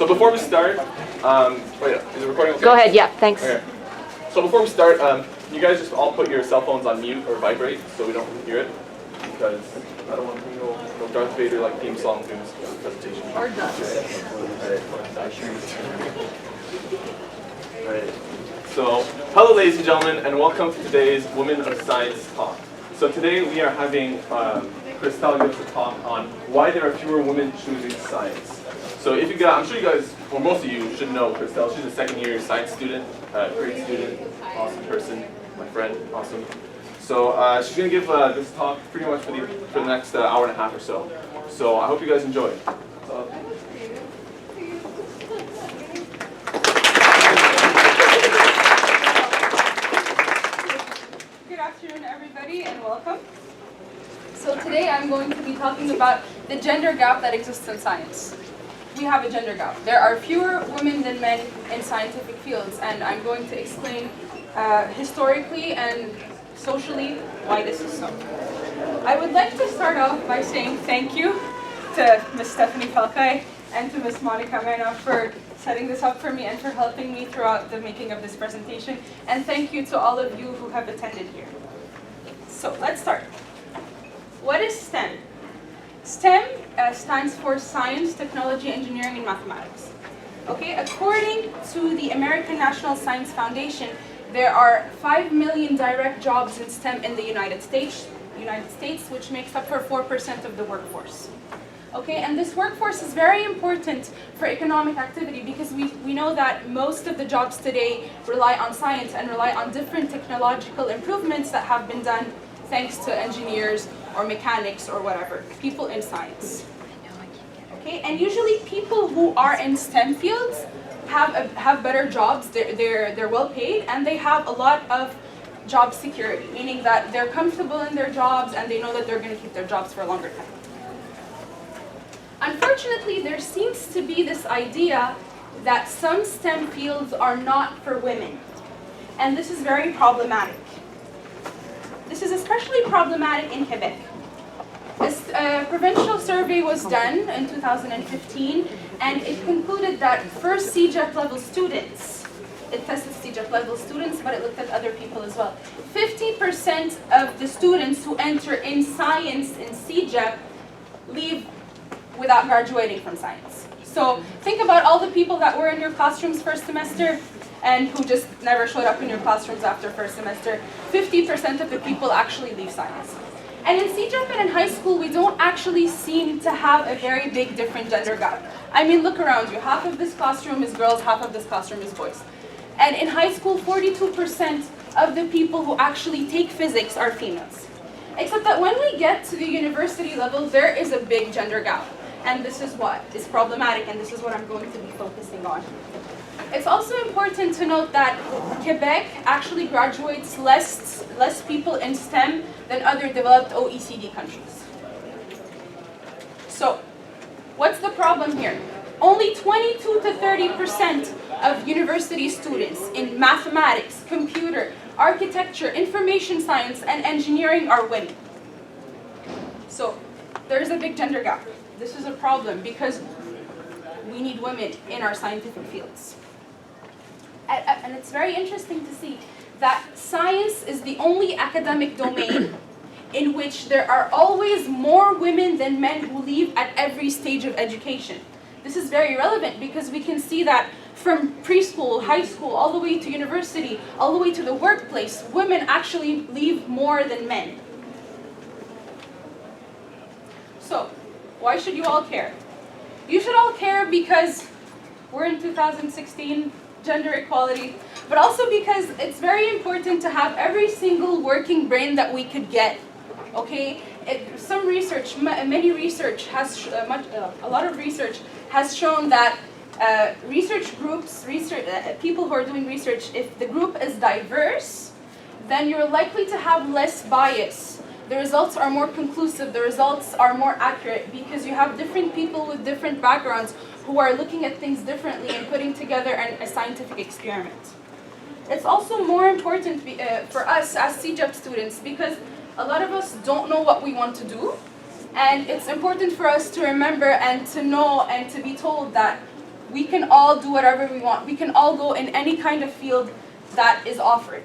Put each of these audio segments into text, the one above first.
So before we start, wait, is it recording okay? Go ahead, yeah, thanks. Okay. So before we start, you guys just all put your cell phones on mute or vibrate so we don't hear it, because I don't want to no Darth Vader like theme song during this presentation. Or does. Right. So, hello ladies and gentlemen, and welcome to today's Women of Science talk. So today we are having Chrystelle give us a talk on why there are fewer women choosing science. So if you guys, I'm sure you guys, or most of you should know Chrystelle. She's a second year science student, great student, awesome person, my friend, awesome. So she's going to give this talk pretty much for the next hour and a half or so. So I hope you guys enjoy. Good afternoon, everybody, and welcome. So today I'm going to be talking about the gender gap that exists in science. We have a gender gap. There are fewer women than men in scientific fields, and I'm going to explain historically and socially why this is so. I would like to start off by saying thank you to Ms. Stephanie Falkai and to Ms. Monica Mena for setting this up for me and for helping me throughout the making of this presentation. And thank you to all of you who have attended here. So let's start. What is STEM? STEM stands for Science, Technology, Engineering, and Mathematics. Okay, according to the American National Science Foundation, there are 5 million direct jobs in STEM in the United States, which makes up for 4% of the workforce. Okay, and this workforce is very important for economic activity because we know that most of the jobs today rely on science and rely on different technological improvements that have been done thanks to engineers or mechanics or whatever, people in science. Okay, and usually people who are in STEM fields have better jobs, they're well paid, and they have a lot of job security, meaning that they're comfortable in their jobs and they know that they're going to keep their jobs for a longer time. Unfortunately, there seems to be this idea that some STEM fields are not for women, and this is very problematic. This is especially problematic in Quebec. A provincial survey was done in 2015, and it concluded that for CEGEP level students, it tested CEGEP level students, but it looked at other people as well. 50% of the students who enter in science in CEGEP leave without graduating from science. So think about all the people that were in your classrooms first semester and who just never showed up in your classrooms after first semester. 50% of the people actually leave science. And in CEGEP and in high school, we don't actually seem to have a very big different gender gap. I mean, look around you. Half of this classroom is girls, half of this classroom is boys. And in high school, 42% of the people who actually take physics are females. Except that when we get to the university level, there is a big gender gap. And this is what is problematic, and this is what I'm going to be focusing on. It's also important to note that Quebec actually graduates less people in STEM than other developed OECD countries. So, what's the problem here? Only 22 to 30% of university students in mathematics, computer, architecture, information science, and engineering are women. So, there's a big gender gap. This is a problem because we need women in our scientific fields. And it's very interesting to see that science is the only academic domain in which there are always more women than men who leave at every stage of education. This is very relevant because we can see that from preschool, high school, all the way to university, all the way to the workplace, women actually leave more than men. So, why should you all care? You should all care because we're in 2016, gender equality, but also because it's very important to have every single working brain that we could get. Okay, some research, many research has a lot of research has shown that research groups, people who are doing research, if the group is diverse, then you're likely to have less bias. The results are more conclusive, the results are more accurate because you have different people with different backgrounds who are looking at things differently and putting together a scientific experiment. It's also more important for us as CEGEP students because a lot of us don't know what we want to do, and it's important for us to remember and to know and to be told that We can all do whatever we want. We can all go in any kind of field that is offered,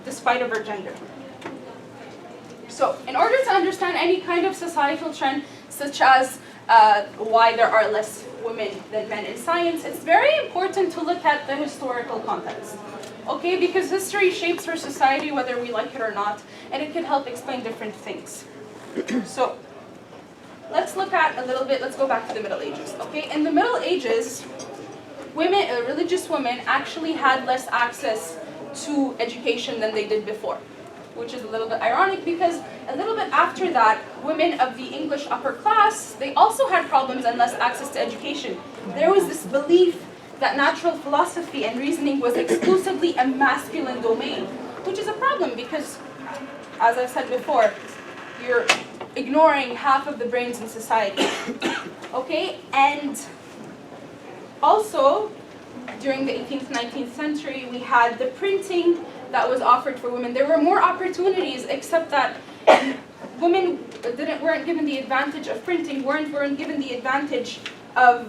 despite of our gender. So in order to understand any kind of societal trend, such as why there are less women than men in science, it's very important to look at the historical context. Okay, because history shapes our society whether we like it or not, and it can help explain different things. So let's look at a little bit, let's go back to the Middle Ages. Okay, in the Middle Ages, women, religious women actually had less access to education than they did before, which is a little bit ironic because a little bit after that, women of the English upper class, they also had problems and less access to education. There was this belief that natural philosophy and reasoning was exclusively a masculine domain, which is a problem because, as I said before, you're ignoring half of the brains in society. Okay, and also during the 18th, 19th century, we had the printing that was offered for women. There were more opportunities, except that women weren't given the advantage of printing, weren't given the advantage of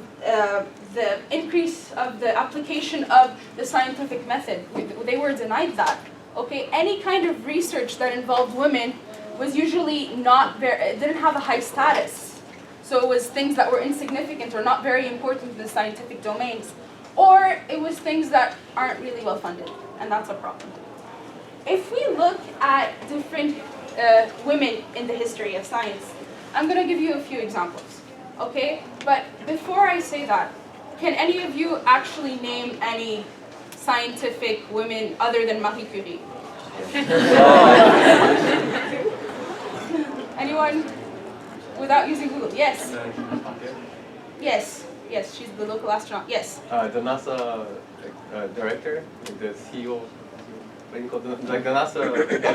the increase of the application of the scientific method. They were denied that. Okay, any kind of research that involved women was usually it didn't have a high status. So it was things that were insignificant or not very important in the scientific domains. Or it was things that aren't really well funded, and that's a problem. If we look at different women in the history of science, I'm going to give you a few examples, okay? But before I say that, can any of you actually name any scientific women other than Marie Curie? Anyone? Without using Google? Yes. Yes. Yes, she's the local astronaut. Yes. The NASA director, the CEO, like the NASA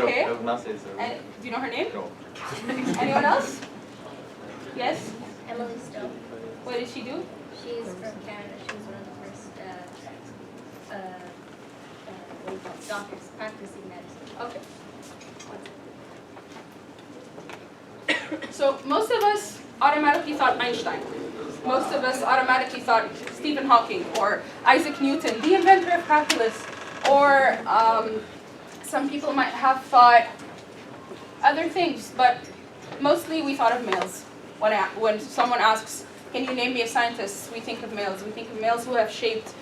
head of NASA is. And do you know her name? No. Anyone else? Yes. Emily Stone. What did she do? She's from Canada. She was one of the first what do you call it? Doctors practicing medicine. Okay. So most of us automatically thought Einstein. Most of us automatically thought Stephen Hawking or Isaac Newton, the inventor of calculus, or some people might have thought other things, but mostly we thought of males. When someone asks, can you name me a scientist, we think of males. We think of males who have shaped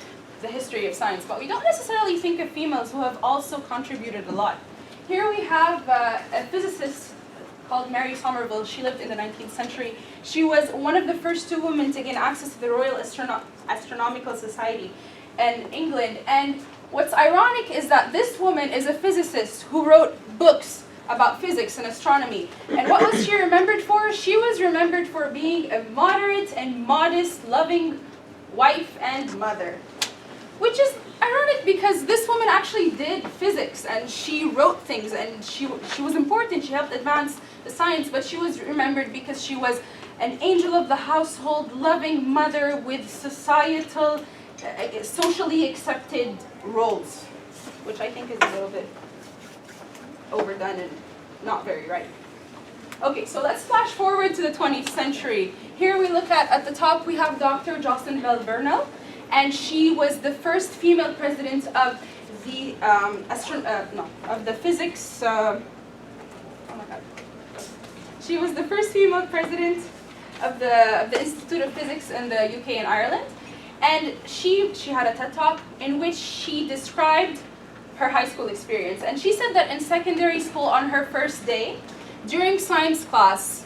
the history of science, but we don't necessarily think of females who have also contributed a lot. Here we have a physicist called Mary Somerville. She lived in the 19th century. She was one of the first two women to gain access to the Royal Astronomical Society in England. And what's ironic is that this woman is a physicist who wrote books about physics and astronomy. And what was she remembered for? She was remembered for being a moderate and modest, loving wife and mother. Which is ironic because this woman actually did physics and she wrote things and she was important. She helped advance the science, but she was remembered because she was an angel of the household, loving mother with societal, socially accepted roles, which I think is a little bit overdone and not very right. Okay, so let's flash forward to the 20th century. Here we look at the top we have Dr. Jocelyn Bell Burnell, and she was the first female president of the physics. Oh my God. She was the first female president of the Institute of Physics in the UK and Ireland, and she had a TED Talk in which she described her high school experience. And she said that in secondary school on her first day, during science class,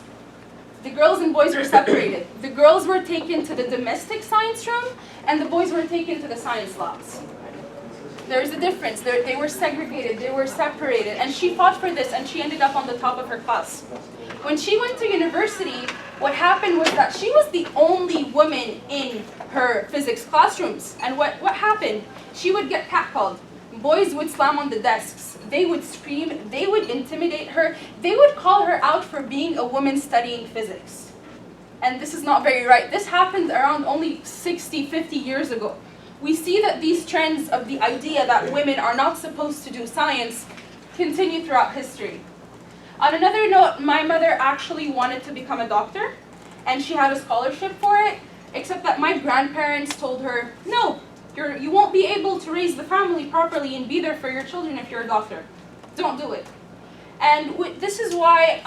the girls and boys were separated. The girls were taken to the domestic science room, and the boys were taken to the science labs. There's a difference. They were segregated, they were separated, and she fought for this, and she ended up on the top of her class. When she went to university, what happened was that she was the only woman in her physics classrooms. And what happened? She would get catcalled. Boys would slam on the desks. They would scream. They would intimidate her. They would call her out for being a woman studying physics. And this is not very right. This happened around only 60, 50 years ago. We see that these trends of the idea that women are not supposed to do science continue throughout history. On another note, my mother actually wanted to become a doctor, and she had a scholarship for it. except that my grandparents told her, no, you won't be able to raise the family properly and be there for your children if you're a doctor. Don't do it. And this is why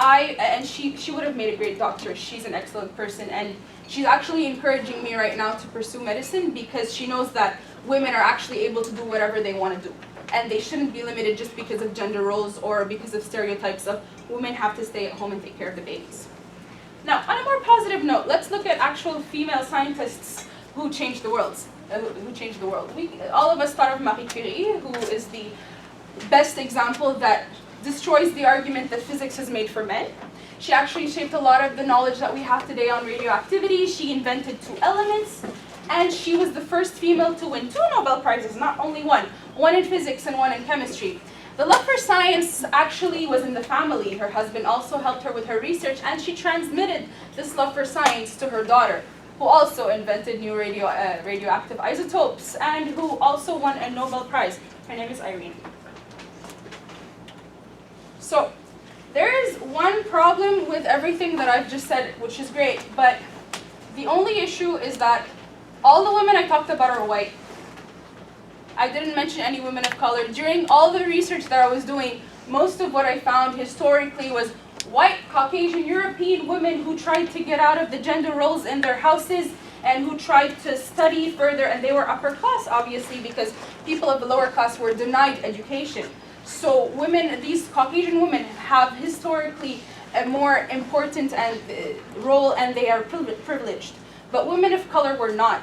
she would have made a great doctor. She's an excellent person, and she's actually encouraging me right now to pursue medicine because she knows that women are actually able to do whatever they want to do. And they shouldn't be limited just because of gender roles or because of stereotypes of women have to stay at home and take care of the babies. Now, on a more positive note, let's look at actual female scientists who changed the world. All of us thought of Marie Curie, who is the best example that destroys the argument that physics is made for men. She actually shaped a lot of the knowledge that we have today on radioactivity. She invented 2 elements, and she was the first female to win 2 Nobel Prizes, not only one in physics and one in chemistry. The love for science actually was in the family. Her husband also helped her with her research, and she transmitted this love for science to her daughter, who also invented new radioactive isotopes and who also won a Nobel Prize. Her name is Irene. So, there is one problem with everything that I've just said, which is great, but the only issue is that all the women I talked about are white. I didn't mention any women of color. During all the research that I was doing, most of what I found historically was white, Caucasian, European women who tried to get out of the gender roles in their houses and who tried to study further, and they were upper class, obviously, because people of the lower class were denied education. So women, these Caucasian women have historically a more important role, and they are privileged. But women of color were not.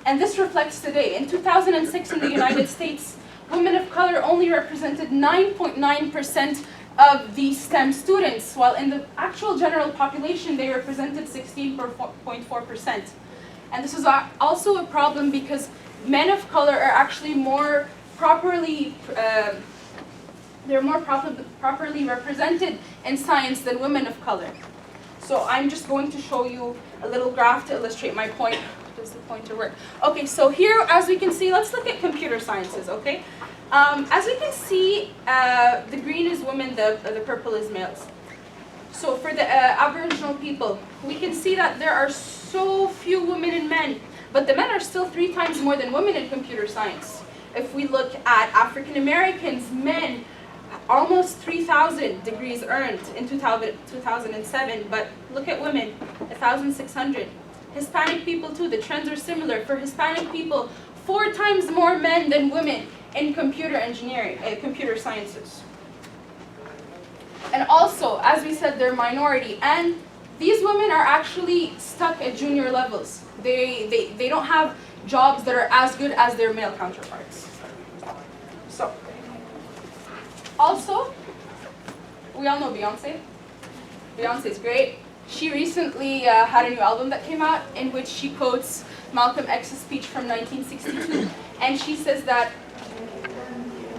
And this reflects today. In 2006 in the United States, women of color only represented 9.9% of the STEM students, while in the actual general population, they represented 16.4%. And this is also a problem because men of color are actually more properly properly represented in science than women of color. So I'm just going to show you a little graph to illustrate my point. Does the pointer work? Okay, so here, as we can see, let's look at computer sciences, okay? As we can see, the green is women, the purple is males. So for the Aboriginal people, we can see that there are so few women and men, but the men are still 3 times more than women in computer science. If we look at African Americans, men, almost 3,000 degrees earned in 2007, but look at women, 1,600. Hispanic people too, the trends are similar. For Hispanic people, 4 times more men than women in computer engineering, computer sciences. And also, as we said, they're minority, and these women are actually stuck at junior levels. They don't have jobs that are as good as their male counterparts. So, also, we all know Beyonce. Beyonce's great. She recently had a new album that came out in which she quotes Malcolm X's speech from 1962, and she says that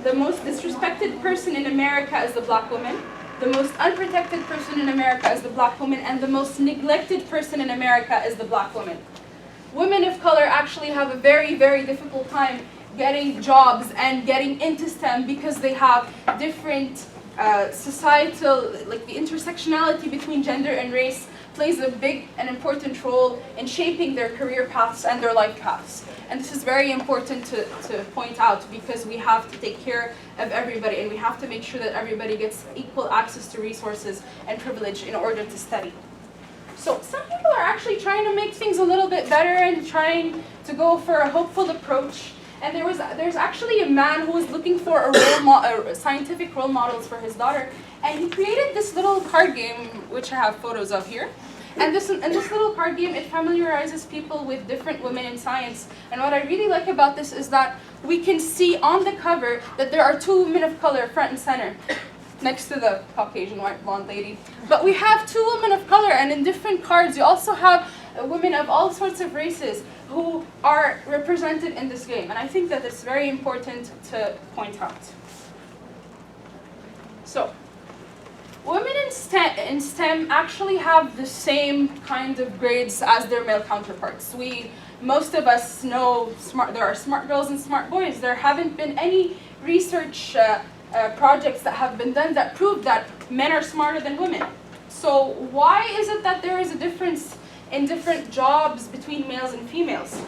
the most disrespected person in America is the black woman, the most unprotected person in America is the black woman, and the most neglected person in America is the black woman. Women of color actually have a very, very difficult time getting jobs and getting into STEM because they have different societal, like the intersectionality between gender and race plays a big and important role in shaping their career paths and their life paths. And this is very important to point out because we have to take care of everybody and we have to make sure that everybody gets equal access to resources and privilege in order to study. So some people are actually trying to make things a little bit better and trying to go for a hopeful approach. And there's actually a man who was looking for scientific role models for his daughter, and he created this little card game, which I have photos of here. And this little card game, it familiarizes people with different women in science. And what I really like about this is that we can see on the cover that there are 2 women of color front and center, next to the Caucasian white blonde lady. But we have 2 women of color, and in different cards you also have women of all sorts of races who are represented in this game. And I think that it's very important to point out. So, women in STEM actually have the same kind of grades as their male counterparts. Most of us know there are smart girls and smart boys. There haven't been any research projects that have been done that prove that men are smarter than women. So why is it that there is a difference in different jobs between males and females.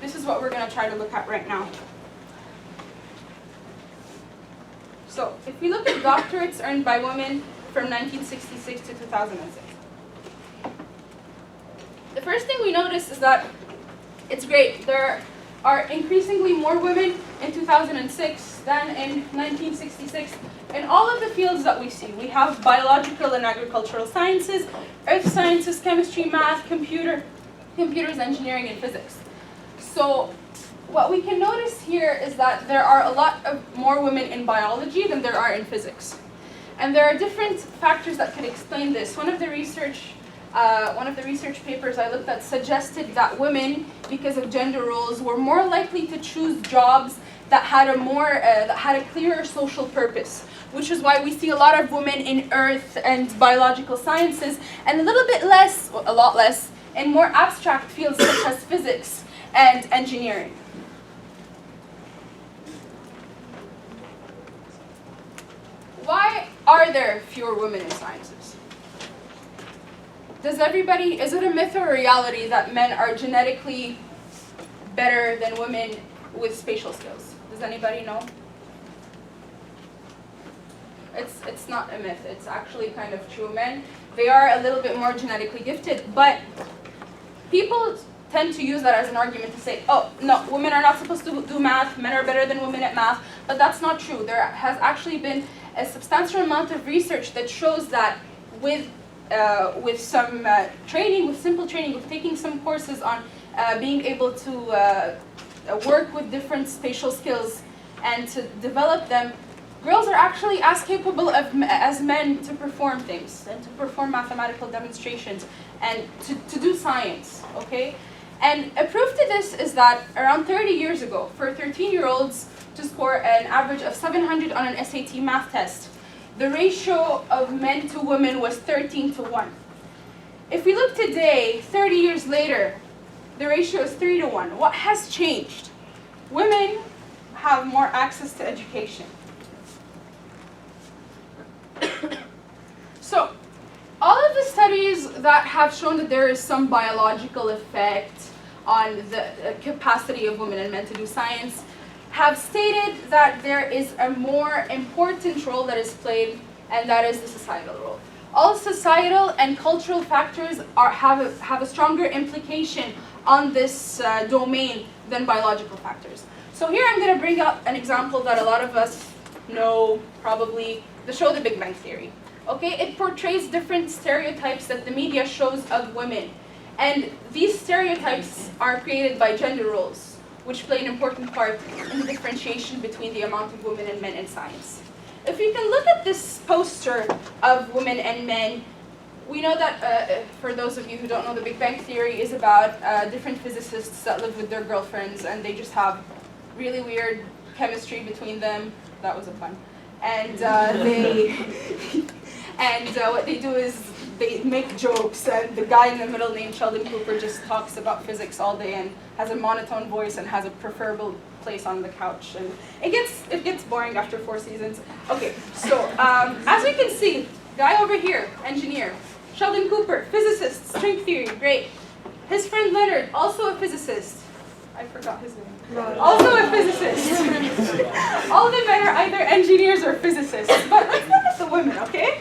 This is what we're going to try to look at right now. So if we look at doctorates earned by women from 1966 to 2006. The first thing we notice is that it's great. There are increasingly more women in 2006 than in 1966 in all of the fields that we see. We have biological and agricultural sciences, earth sciences, chemistry, math, computers, engineering, and physics. So what we can notice here is that there are a lot of more women in biology than there are in physics. And there are different factors that could explain this. One of the research papers I looked at suggested that women, because of gender roles, were more likely to choose jobs that had a clearer social purpose, which is why we see a lot of women in earth and biological sciences, and a lot less, in more abstract fields such as physics and engineering. Why are there fewer women in sciences? Is it a myth or a reality that men are genetically better than women with spatial skills? Does anybody know? It's not a myth, it's actually kind of true. Men, they are a little bit more genetically gifted, but people tend to use that as an argument to say, oh, no, women are not supposed to do math, men are better than women at math, but that's not true. There has actually been a substantial amount of research that shows that with some training, with simple training, with taking some courses on being able to work with different spatial skills and to develop them, girls are actually as capable as men to perform things and to perform mathematical demonstrations and to do science, okay? And a proof to this is that around 30 years ago, for 13-year-olds to score an average of 700 on an SAT math test, the ratio of men to women was 13 to 1. If we look today, 30 years later, the ratio is 3 to 1. What has changed? Women have more access to education. So, all of the studies that have shown that there is some biological effect on the capacity of women and men to do science have stated that there is a more important role that is played, and that is the societal role. All societal and cultural factors have a stronger implication on this domain than biological factors. So here I'm going to bring up an example that a lot of us know, probably, the show The Big Bang Theory. Okay, it portrays different stereotypes that the media shows of women. And these stereotypes are created by gender roles, which play an important part in the differentiation between the amount of women and men in science. If you can look at this poster of women and men, we know that, for those of you who don't know, The Big Bang Theory is about different physicists that live with their girlfriends, and they just have really weird chemistry between them. That was a pun. And what they do is they make jokes, and the guy in the middle named Sheldon Cooper just talks about physics all day and has a monotone voice and has a preferable place on the couch, and it gets boring after 4 seasons. Okay, so as we can see, guy over here, engineer. Sheldon Cooper, physicist, string theory, great. His friend Leonard, also a physicist. I forgot his name. Also a physicist. All the men are either engineers or physicists. But let's look at the women, okay?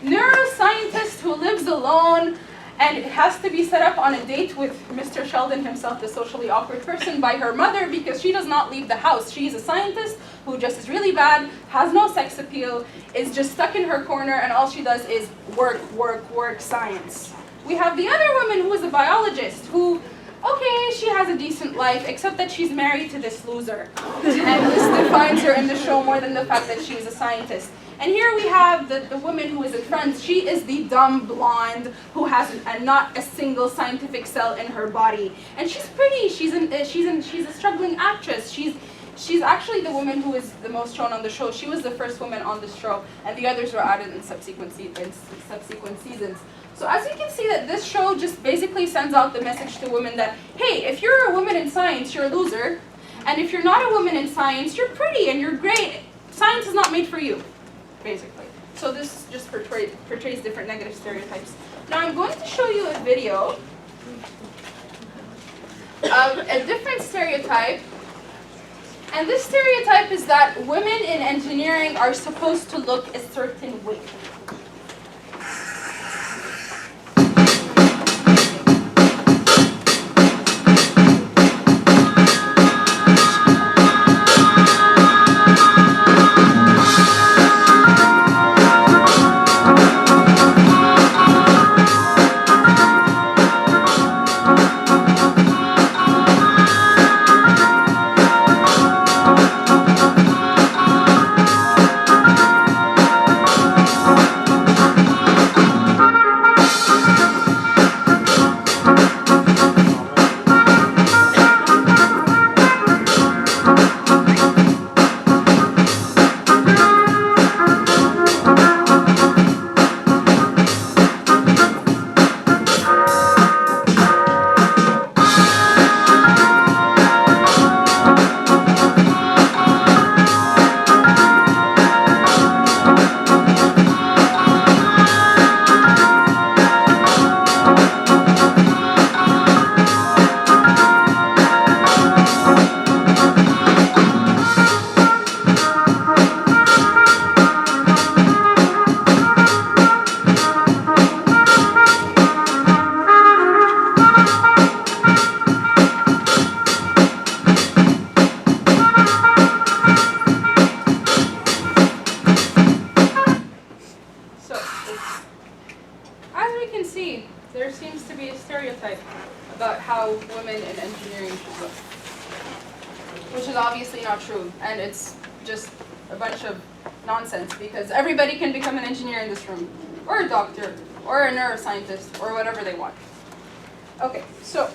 Neuroscientist who lives alone and has to be set up on a date with Mr. Sheldon himself, the socially awkward person, by her mother because she does not leave the house. She's a scientist who just is really bad, has no sex appeal, is just stuck in her corner, and all she does is work, work, work, science. We have the other woman who is a biologist who, okay, she has a decent life, except that she's married to this loser. And this defines her in the show more than the fact that she's a scientist. And here we have the woman who is in front. She is the dumb blonde who has not a single scientific cell in her body. And she's pretty. She's a struggling actress. She's actually the woman who is the most shown on the show. She was the first woman on the show, and the others were added in subsequent seasons. So as you can see, that this show just basically sends out the message to women that, hey, if you're a woman in science, you're a loser. And if you're not a woman in science, you're pretty and you're great. Science is not made for you, basically. So this just portrays different negative stereotypes. Now I'm going to show you a video of a different stereotype. And this stereotype is that women in engineering are supposed to look a certain way. There seems to be a stereotype about how women in engineering should look, which is obviously not true, and it's just a bunch of nonsense because everybody can become an engineer in this room, or a doctor, or a neuroscientist, or whatever they want. Okay, so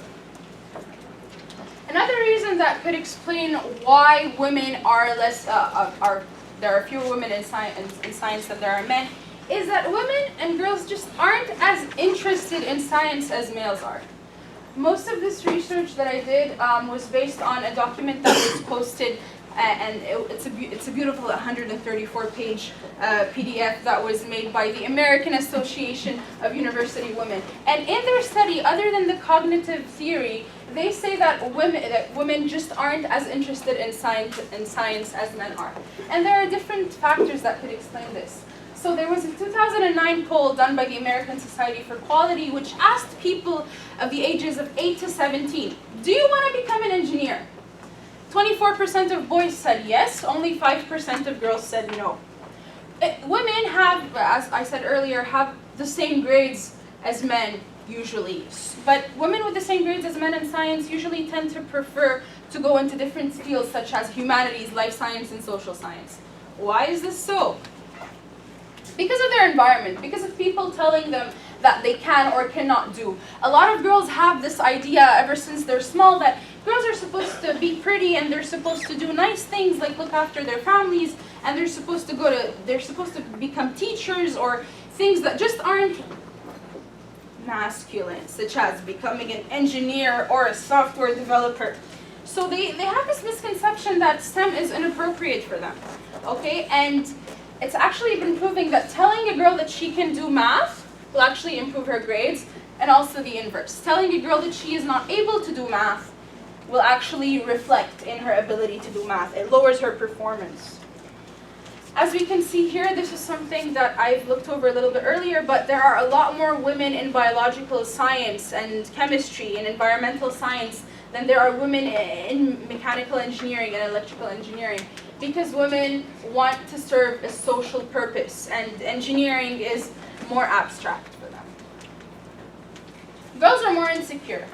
another reason that could explain why women are less, there are fewer women in science than there are men, is that women and girls just aren't as interested in science as males are. Most of this research that I did was based on a document that was posted, and it's a beautiful 134-page PDF that was made by the American Association of University Women. And in their study, other than the cognitive theory, they say that women just aren't as interested in science as men are. And there are different factors that could explain this. So there was a 2009 poll done by the American Society for Quality which asked people of the ages of 8 to 17, do you want to become an engineer? 24% of boys said yes, only 5% of girls said no. Women have, as I said earlier, have the same grades as men usually. But women with the same grades as men in science usually tend to prefer to go into different fields such as humanities, life science, and social science. Why is this so? Because of their environment, because of people telling them that they can or cannot do. A lot of girls have this idea ever since they're small that girls are supposed to be pretty and they're supposed to do nice things like look after their families, and they're supposed to become teachers or things that just aren't masculine, such as becoming an engineer or a software developer. So they have this misconception that STEM is inappropriate for them, okay? And it's actually been proving that telling a girl that she can do math will actually improve her grades, and also the inverse. Telling a girl that she is not able to do math will actually reflect in her ability to do math. It lowers her performance. As we can see here, this is something that I've looked over a little bit earlier, but there are a lot more women in biological science and chemistry and environmental science than there are women in mechanical engineering and electrical engineering, because women want to serve a social purpose and engineering is more abstract for them. Girls are more insecure,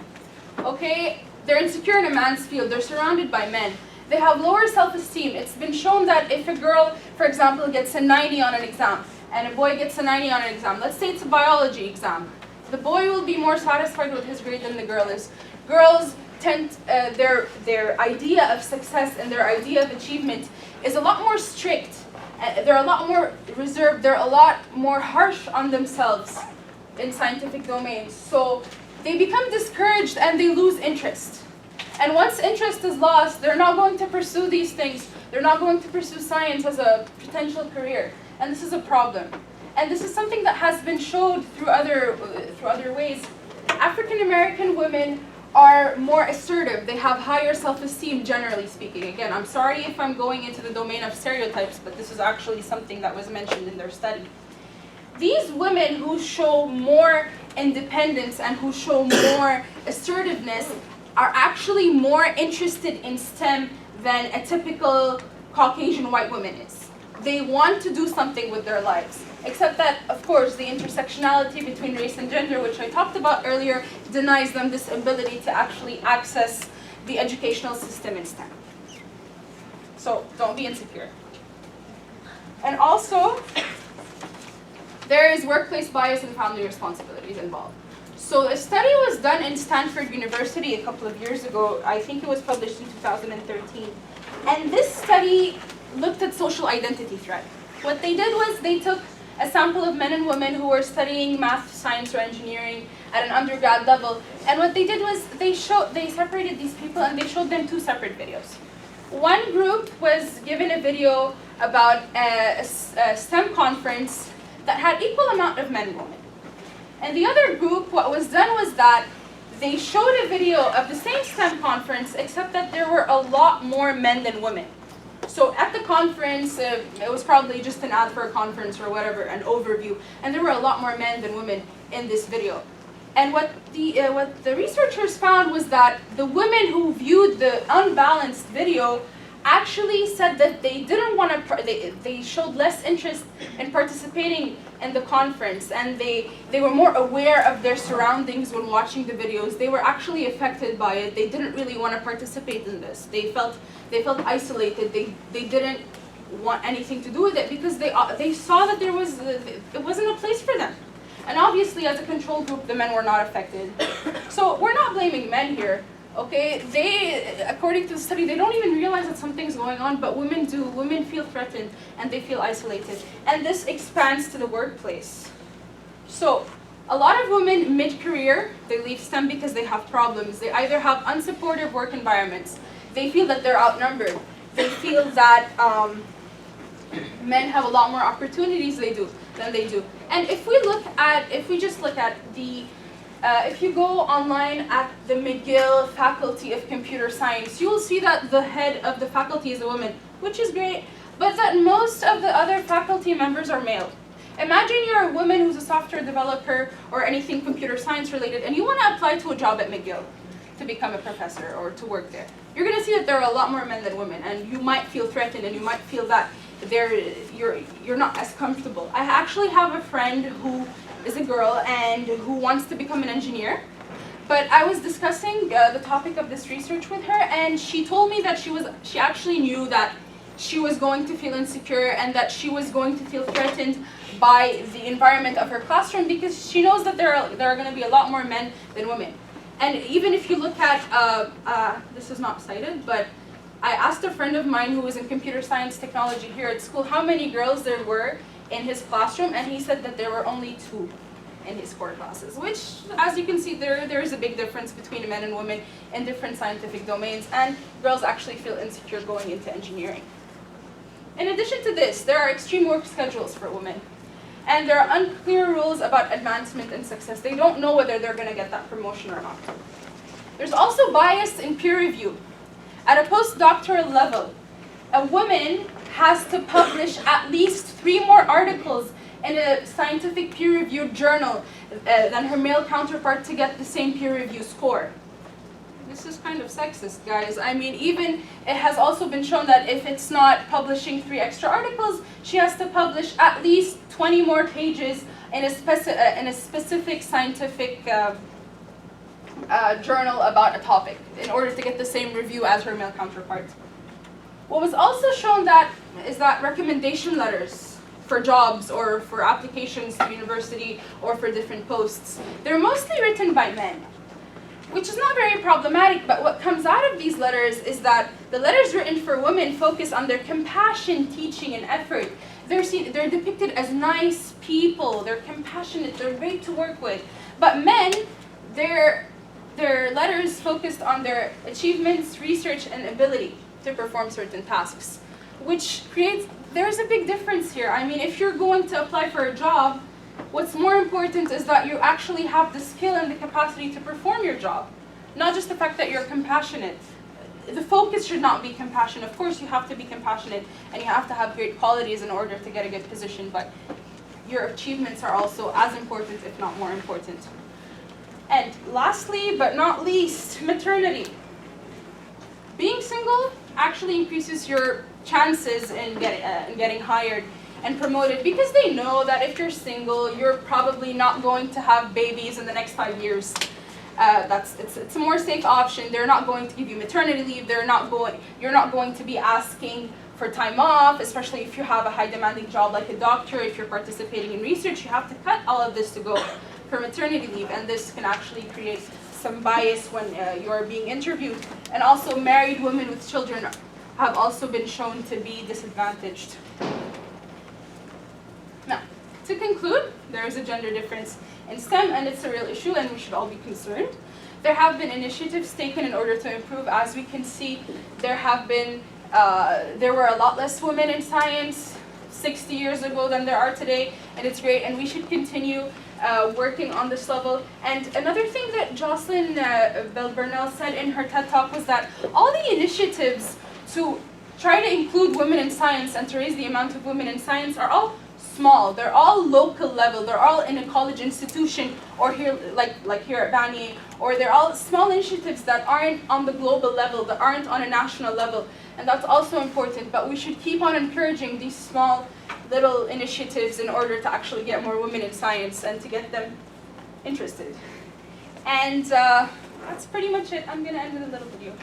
okay? They're insecure in a man's field. They're surrounded by men. They have lower self-esteem. It's been shown that if a girl, for example, gets a 90 on an exam and a boy gets a 90 on an exam, let's say it's a biology exam, the boy will be more satisfied with his grade than the girl is. Girls tend, their idea of success and their idea of achievement is a lot more strict. They're a lot more reserved. They're a lot more harsh on themselves in scientific domains. So they become discouraged and they lose interest. And once interest is lost, they're not going to pursue these things. They're not going to pursue science as a potential career. And this is a problem. and this is something that has been showed through other ways. African American women are more assertive. They have higher self-esteem, generally speaking. Again, I'm sorry if I'm going into the domain of stereotypes, but this is actually something that was mentioned in their study. These women who show more independence and who show more assertiveness are actually more interested in STEM than a typical Caucasian white woman is. They want to do something with their lives. Except that, of course, the intersectionality between race and gender, which I talked about earlier, denies them this ability to actually access the educational system in STEM. So don't be insecure. And also, there is workplace bias and family responsibilities involved. So a study was done in Stanford University a couple of years ago. I think it was published in 2013. And this study looked at social identity threat. What they did was they took a sample of men and women who were studying math, science, or engineering at an undergrad level. And what they did was they separated these people and they showed them two separate videos. One group was given a video about a STEM conference that had equal amount of men and women. And the other group, what was done was that they showed a video of the same STEM conference, except that there were a lot more men than women. So at the conference, it was probably just an ad for a conference or whatever, an overview, and there were a lot more men than women in this video. And what the researchers found was that the women who viewed the unbalanced video actually said that they didn't want to, they showed less interest in participating in the conference, and they were more aware of their surroundings when watching the videos. They were actually affected by it. They didn't really want to participate in this. They felt isolated. They didn't want anything to do with it because they saw that it wasn't a place for them. And obviously, as a control group, the men were not affected. So we're not blaming men here. Okay, according to the study, they don't even realize that something's going on, but women do. Women feel threatened and they feel isolated. And this expands to the workplace. So, a lot of women mid-career, they leave STEM because they have problems. They either have unsupportive work environments, they feel that they're outnumbered, they feel that men have a lot more opportunities than they do. And if we just look at the if you go online at the McGill Faculty of Computer Science, you will see that the head of the faculty is a woman, which is great, but that most of the other faculty members are male. Imagine you're a woman who's a software developer or anything computer science related, and you want to apply to a job at McGill to become a professor or to work there. You're going to see that there are a lot more men than women, and you might feel threatened, and you might feel that you're not as comfortable. I actually have a friend who is a girl and who wants to become an engineer. But I was discussing the topic of this research with her, and she told me that she actually knew that she was going to feel insecure and that she was going to feel threatened by the environment of her classroom because she knows that there are going to be a lot more men than women. And even if you look at, this is not cited, but I asked a friend of mine who was in computer science technology here at school how many girls there were in his classroom, and he said that there were only 2 in his core classes, which, as you can see, there is a big difference between men and women in different scientific domains, and girls actually feel insecure going into engineering. In addition to this, there are extreme work schedules for women, and there are unclear rules about advancement and success. They don't know whether they're going to get that promotion or not. There's also bias in peer review. At a postdoctoral level, a woman has to publish at least 3 more articles in a scientific peer-reviewed journal than her male counterpart to get the same peer review score. This is kind of sexist, guys. I mean, even it has also been shown that if it's not publishing 3 extra articles, she has to publish at least 20 more pages in a specific scientific journal about a topic in order to get the same review as her male counterpart. What was also shown is that recommendation letters for jobs or for applications to university or for different posts, they're mostly written by men, which is not very problematic, but what comes out of these letters is that the letters written for women focus on their compassion, teaching, and effort. They're depicted as nice people, they're compassionate, they're great to work with. But men, their letters focused on their achievements, research, and ability to perform certain tasks, which creates there's a big difference here. I mean, if you're going to apply for a job, what's more important is that you actually have the skill and the capacity to perform your job, not just the fact that you're compassionate. The focus should not be compassion. Of course, you have to be compassionate and you have to have great qualities in order to get a good position, but your achievements are also as important, if not more important. And lastly, but not least, maternity. Being single actually increases your chances in getting hired and promoted, because they know that if you're single, you're probably not going to have babies in the next 5 years. It's a more safe option. They're not going to give you maternity leave. You're not going to be asking for time off, especially if you have a high demanding job like a doctor. If you're participating in research, you have to cut all of this to go for maternity leave, and this can actually create some bias when you are being interviewed. And also, married women with children have also been shown to be disadvantaged. Now, to conclude, there is a gender difference in STEM, and it's a real issue, and we should all be concerned. There have been initiatives taken in order to improve. As we can see, there were a lot less women in science 60 years ago than there are today, and it's great, and we should continue working on this level. And another thing that Jocelyn Bell-Burnell said in her TED Talk was that all the initiatives to try to include women in science and to raise the amount of women in science are all small. They're all local level. They're all in a college institution, or here, like here at Bani, or they're all small initiatives that aren't on the global level, that aren't on a national level. And that's also important, but we should keep on encouraging these small little initiatives in order to actually get more women in science and to get them interested. And that's pretty much it. I'm going to end with a little video.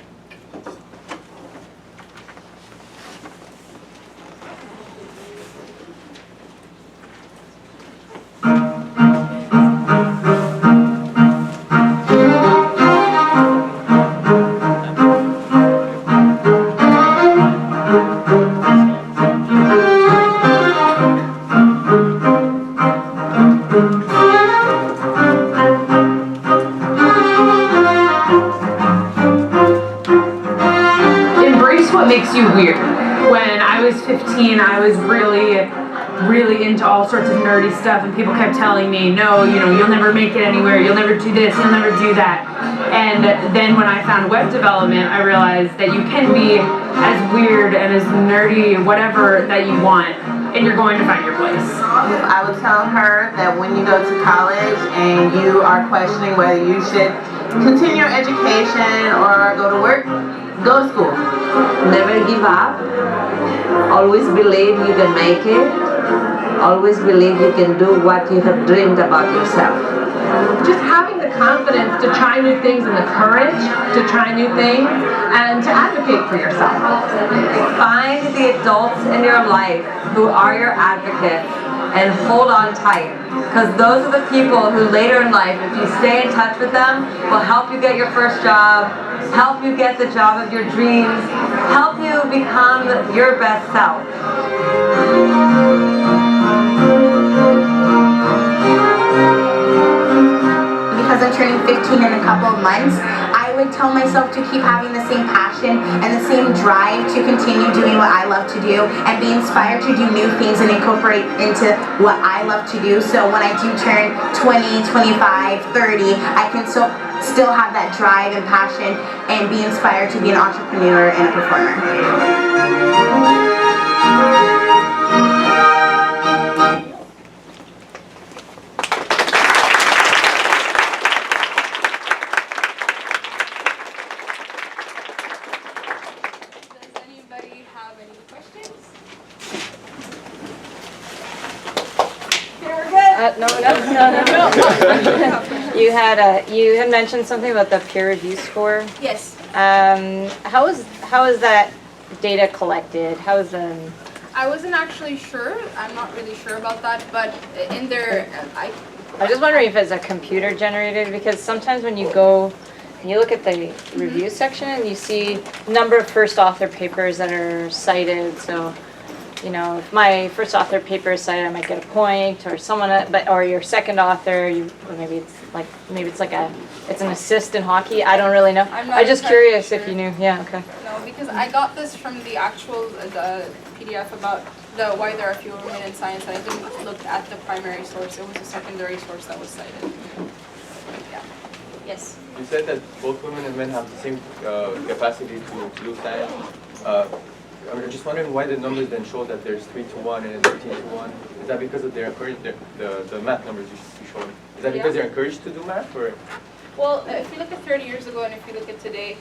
Makes you weird. When I was 15, I was really into all sorts of nerdy stuff, and people kept telling me, no, you'll never make it anywhere, you'll never do this, you'll never do that. And then when I found web development, I realized that you can be as weird and as nerdy, whatever that you want, and you're going to find your place. I would tell her that when you go to college and you are questioning whether you should continue your education or go to work, go to school. Never give up. Always believe you can make it. Always believe you can do what you have dreamed about yourself. Just having the confidence to try new things and the courage to try new things and to advocate for yourself. Find the adults in your life who are your advocates and hold on tight, because those are the people who later in life, if you stay in touch with them, will help you get your first job, help you get the job of your dreams, help you become your best self. Because I'm turning 15 in a couple of months, I would tell myself to keep having the same passion and the same drive to continue doing what I love to do and be inspired to do new things and incorporate into what I love to do. So when I do turn 20, 25, 30, I can still have that drive and passion and be inspired to be an entrepreneur and a performer. No. You had mentioned something about the peer review score. Yes. How is that data collected? How is I wasn't actually sure. I'm not really sure about that, but in there, I'm just wondering if it's a computer generated, because sometimes when you go and you look at the review section and you see number of first author papers that are cited, so if my first author paper is cited, I might get a point, or or your second author, maybe it's an assist in hockey. I don't really know. I'm just curious if you knew. Yeah, okay. No, because I got this from the actual the PDF about why there are fewer women in science, and I didn't look at the primary source. It was a secondary source that was cited. Yeah. Yes. You said that both women and men have the same capacity to do science. I'm just wondering why the numbers then show that there's 3-to-1 and 13-to-1. Is that because of their encouraged the math numbers you showed? Is that because they're encouraged to do math, or? Well, if you look at 30 years ago and if you look at today,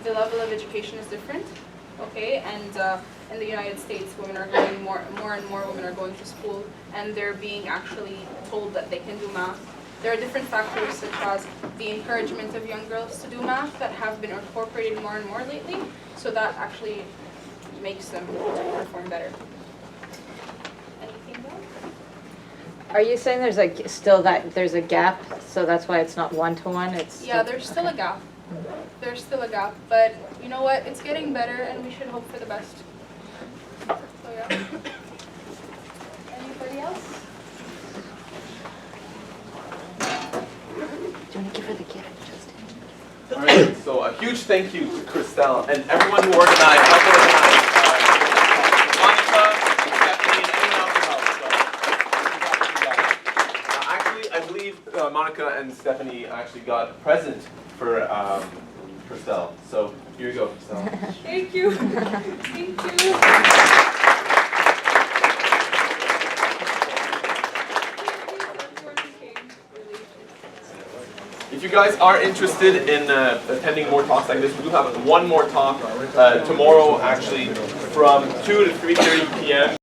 the level of education is different. Okay, and in the United States, women are going more and more women are going to school, and they're being actually told that they can do math. There are different factors such as the encouragement of young girls to do math that have been incorporated more and more lately, so that actually makes them perform better. Anything else? Are you saying there's there's a gap, so that's why it's not 1-to-1? It's Yeah, there's still a gap. There's still a gap, but you know what? It's getting better, and we should hope for the best. So yeah. Anybody else? Do you want to give her the gift, Justin? All right, so a huge thank you to Chrystelle and everyone who organized, helped organize. Monica, Stephanie, and anyone else who helped. So, actually, I believe Monica and Stephanie actually got a present for Chrystelle. So here you go, Chrystelle. Thank you. Thank you. If you guys are interested in attending more talks like this, we do have one more talk tomorrow, actually, from 2 to 3:30 p.m.